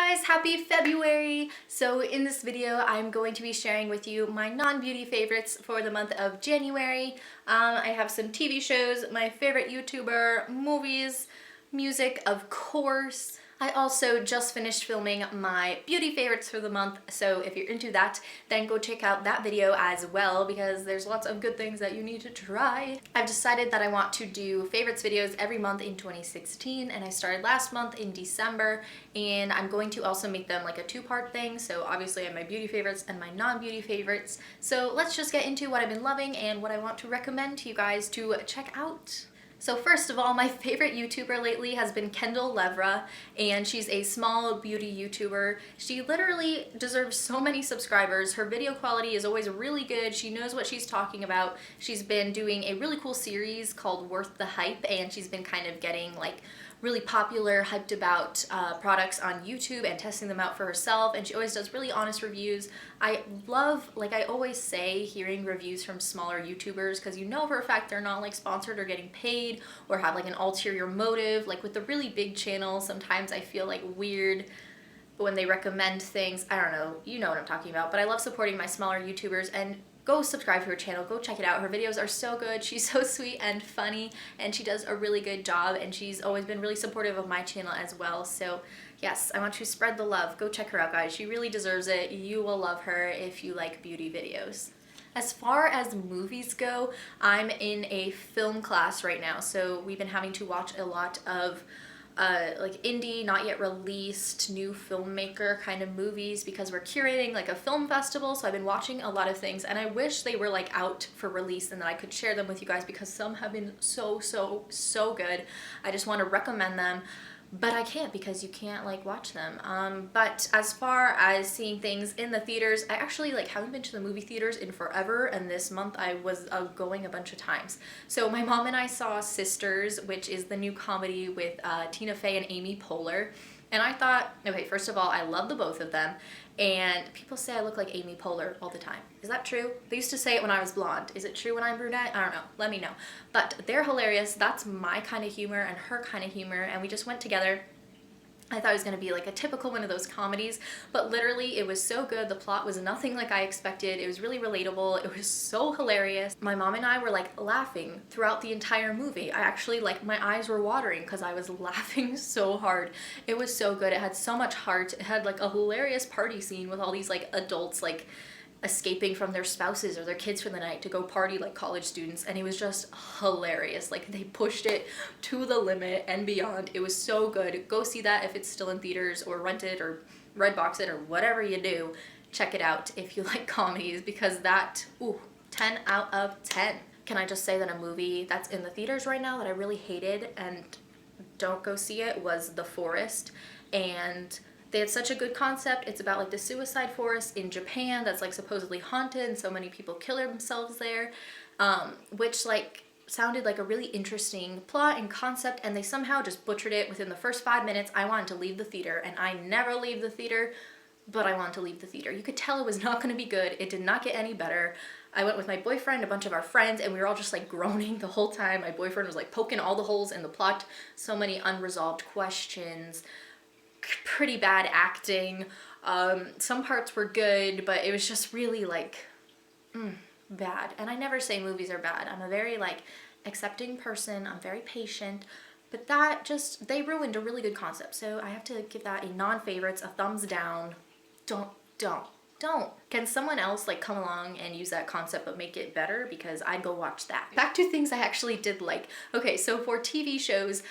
guys, happy February! So in this video I'm going to be sharing with you my non-beauty favorites for the month of January. I have some TV shows, my favorite YouTuber, movies, music of course. I also just finished filming my beauty favorites for the month, so if you're into that, then go check out that video as well because there's lots of good things that you need to try. I've decided that I want to do favorites videos every month in 2016, and I started last month in December, and I'm going to also make them like a two-part thing. So obviously I have my beauty favorites and my non-beauty favorites. So let's just get into what I've been loving and what I want to recommend to you guys to check out. So first of all, my favorite YouTuber lately has been Kendall Levra, and she's a small beauty YouTuber. She literally deserves so many subscribers. Her video quality is always really good. She knows what she's talking about. She's been doing a really cool series called Worth the Hype, and she's been kind of getting like really popular, hyped about products on YouTube and testing them out for herself, and she always does really honest reviews. I love, like I always say, hearing reviews from smaller YouTubers because you know for a fact they're not like sponsored or getting paid or have like an ulterior motive. Like with the really big channels, sometimes I feel like weird when they recommend things. I don't know, you know what I'm talking about, but I love supporting my smaller YouTubers, and go subscribe to her channel, go check it out. Her videos are so good. She's so sweet and funny, and she does a really good job, and she's always been really supportive of my channel as well. So yes, I want to spread the love. Go check her out, guys. She really deserves it. You will love her if you like beauty videos. As far as movies go, I'm in a film class right now, so we've been having to watch a lot of like indie, not yet released, new filmmaker kind of movies because we're curating like a film festival. So I've been watching a lot of things, and I wish they were like out for release and that I could share them with you guys because some have been so good. I just want to recommend them, but I can't because you can't like watch them. But as far as seeing things in the theaters, I actually like haven't been to the movie theaters in forever, and this month I was going a bunch of times. So my mom and I saw Sisters, which is the new comedy with Tina Fey and Amy Poehler. And I thought, okay, first of all, I love the both of them, and people say I look like Amy Poehler all the time. Is that true? They used to say it when I was blonde. Is it true when I'm brunette? I don't know. Let me know. But they're hilarious. That's my kind of humor and her kind of humor, and we just went together. I thought it was going to be like a typical one of those comedies, but literally it was so good. The plot was nothing like I expected. It was really relatable. It was so hilarious. My mom and I were like laughing throughout the entire movie. I actually like my eyes were watering because I was laughing so hard. It was so good. It had so much heart. It had like a hilarious party scene with all these like adults like escaping from their spouses or their kids for the night to go party like college students, and it was just hilarious. Like they pushed it to the limit and beyond. It was so good. Go see that if it's still in theaters, or rent it or Redbox it or whatever you do. Check it out if you like comedies, because that, ooh, 10 out of 10. Can I just say that a movie that's in the theaters right now that I really hated and don't go see it was The Forest, and they had such a good concept. It's about like the suicide forest in Japan that's like supposedly haunted, and so many people kill themselves there, which like sounded like a really interesting plot and concept, and they somehow just butchered it within the first 5 minutes. I wanted to leave the theater, and I never leave the theater, but I wanted to leave the theater. You could tell it was not going to be good. It did not get any better. I went with my boyfriend, a bunch of our friends, and we were all just like groaning the whole time. My boyfriend was like poking all the holes in the plot. So many unresolved questions. Pretty bad acting. Some parts were good, but it was just really like bad. And I never say movies are bad. I'm a very like accepting person. I'm very patient, but that just, they ruined a really good concept. So I have to give that a non-favorites, a thumbs down. Don't. Can someone else like come along and use that concept but make it better? Because I'd go watch that. Back to things I actually did like. Okay, so for TV shows,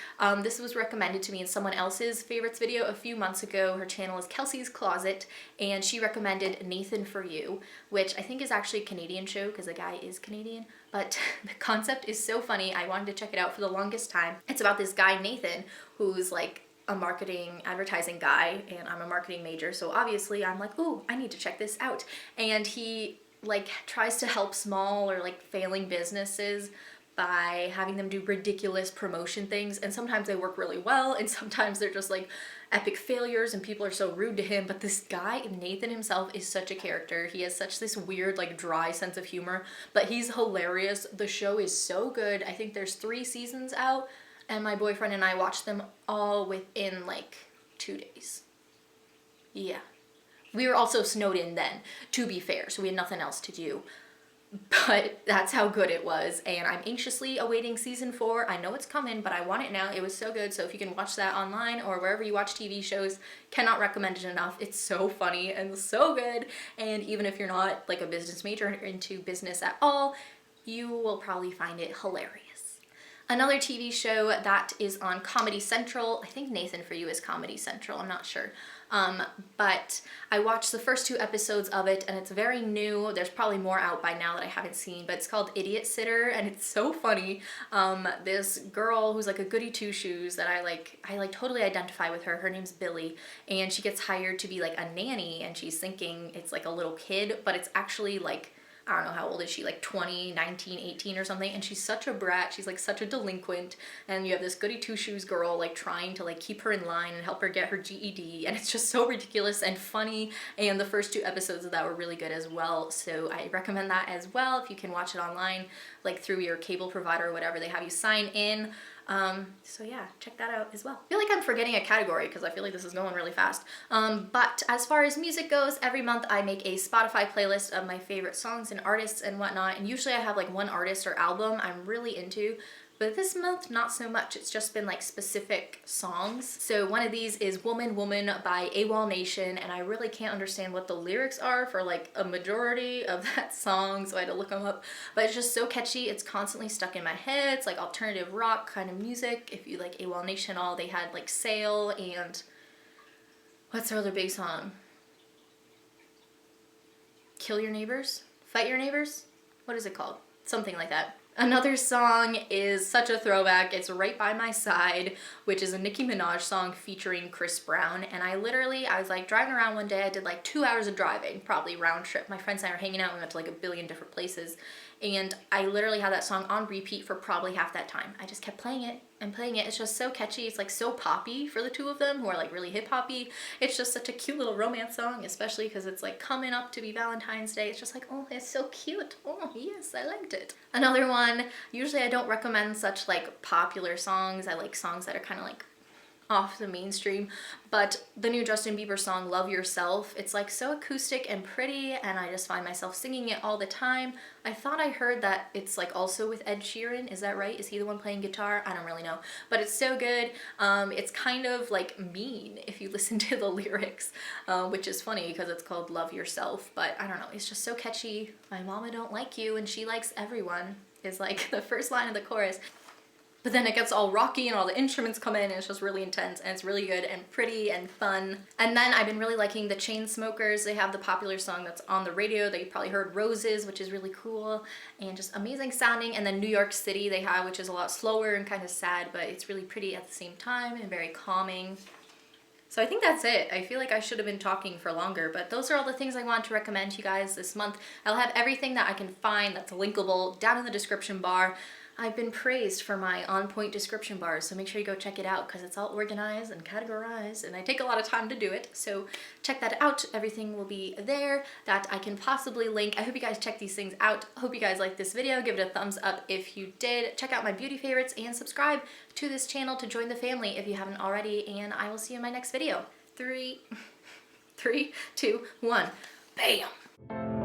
this was recommended to me in someone else's favorites video a few months ago. Her channel is Kelsey's Closet, and she recommended Nathan For You, which I think is actually a Canadian show because the guy is Canadian, but the concept is so funny. I wanted to check it out for the longest time. It's about this guy, Nathan, who's like a marketing advertising guy, and I'm a marketing major, so obviously I'm like, ooh, I need to check this out. And he like tries to help small or like failing businesses by having them do ridiculous promotion things, and sometimes they work really well, and sometimes they're just like epic failures and people are so rude to him. But this guy, Nathan himself, is such a character. He has such this weird like dry sense of humor, but he's hilarious. The show is so good. I think there's 3 seasons out, and my boyfriend and I watched them all within like 2 days. Yeah. We were also snowed in then, to be fair, so we had nothing else to do. But that's how good it was, and I'm anxiously awaiting season 4. I know it's coming, but I want it now. It was so good, so if you can watch that online or wherever you watch TV shows, cannot recommend it enough. It's so funny and so good, and even if you're not like a business major or into business at all, you will probably find it hilarious. Another TV show that is on Comedy Central, I think Nathan For You is Comedy Central, I'm not sure. But I watched the first 2 episodes of it, and it's very new. There's probably more out by now that I haven't seen, but it's called Idiot Sitter, and it's so funny. This girl who's like a goody two-shoes that I totally identify with her. Her name's Billy, and she gets hired to be like a nanny, and she's thinking it's like a little kid, but it's actually like, I don't know, how old is she, like 20, 19, 18 or something, and she's such a brat, she's like such a delinquent, and you have this goody two-shoes girl like trying to like keep her in line and help her get her GED, and it's just so ridiculous and funny, and the first 2 episodes of that were really good as well, so I recommend that as well if you can watch it online, like through your cable provider or whatever, they have you sign in. So yeah, check that out as well. I feel like I'm forgetting a category because I feel like this is going really fast. But as far as music goes, every month I make a Spotify playlist of my favorite songs and artists and whatnot. And usually I have like one artist or album I'm really into. But this month, not so much. It's just been like specific songs. So one of these is Woman Woman by AWOL Nation, and I really can't understand what the lyrics are for like a majority of that song, so I had to look them up. But it's just so catchy, it's constantly stuck in my head. It's like alternative rock kind of music. If you like AWOL Nation all, they had like Sail and what's their other big song? Kill Your Neighbors? Fight Your Neighbors? What is it called? Something like that. Another song is such a throwback, it's Right By My Side, which is a Nicki Minaj song featuring Chris Brown, and I was like driving around one day, I did like 2 hours of driving, probably round trip. My friends and I were hanging out, we went to like a billion different places, and I literally had that song on repeat for probably half that time. I just kept playing it and playing it. It's just so catchy. It's like so poppy for the 2 of them who are like really hip hoppy. It's just such a cute little romance song, especially because it's like coming up to be Valentine's Day. It's just like, oh, it's so cute. Oh, yes, I liked it. Another one, usually I don't recommend such like popular songs. I like songs that are kind of like off the mainstream, but the new Justin Bieber song Love Yourself, it's like so acoustic and pretty, and I just find myself singing it all the time. I thought I heard that it's like also with Ed Sheeran, is that right? Is he the one playing guitar? I don't really know, but it's so good. It's kind of like mean if you listen to the lyrics, which is funny because it's called Love Yourself, but I don't know, it's just so catchy. My mama don't like you and she likes everyone is like the first line of the chorus. But then it gets all rocky and all the instruments come in and it's just really intense and it's really good and pretty and fun. And then I've been really liking the Chainsmokers. They have the popular song that's on the radio that you probably heard, Roses, which is really cool and just amazing sounding. And then New York City they have, which is a lot slower and kind of sad, but it's really pretty at the same time and very calming. So I think that's it. I feel like I should have been talking for longer, but those are all the things I want to recommend to you guys this month. I'll have everything that I can find that's linkable down in the description bar. I've been praised for my on-point description bars, so make sure you go check it out because it's all organized and categorized, and I take a lot of time to do it, so check that out. Everything will be there that I can possibly link. I hope you guys check these things out. I hope you guys liked this video. Give it a thumbs up if you did. Check out my beauty favorites and subscribe to this channel to join the family if you haven't already, and I will see you in my next video. 3, 2, 1, BAM!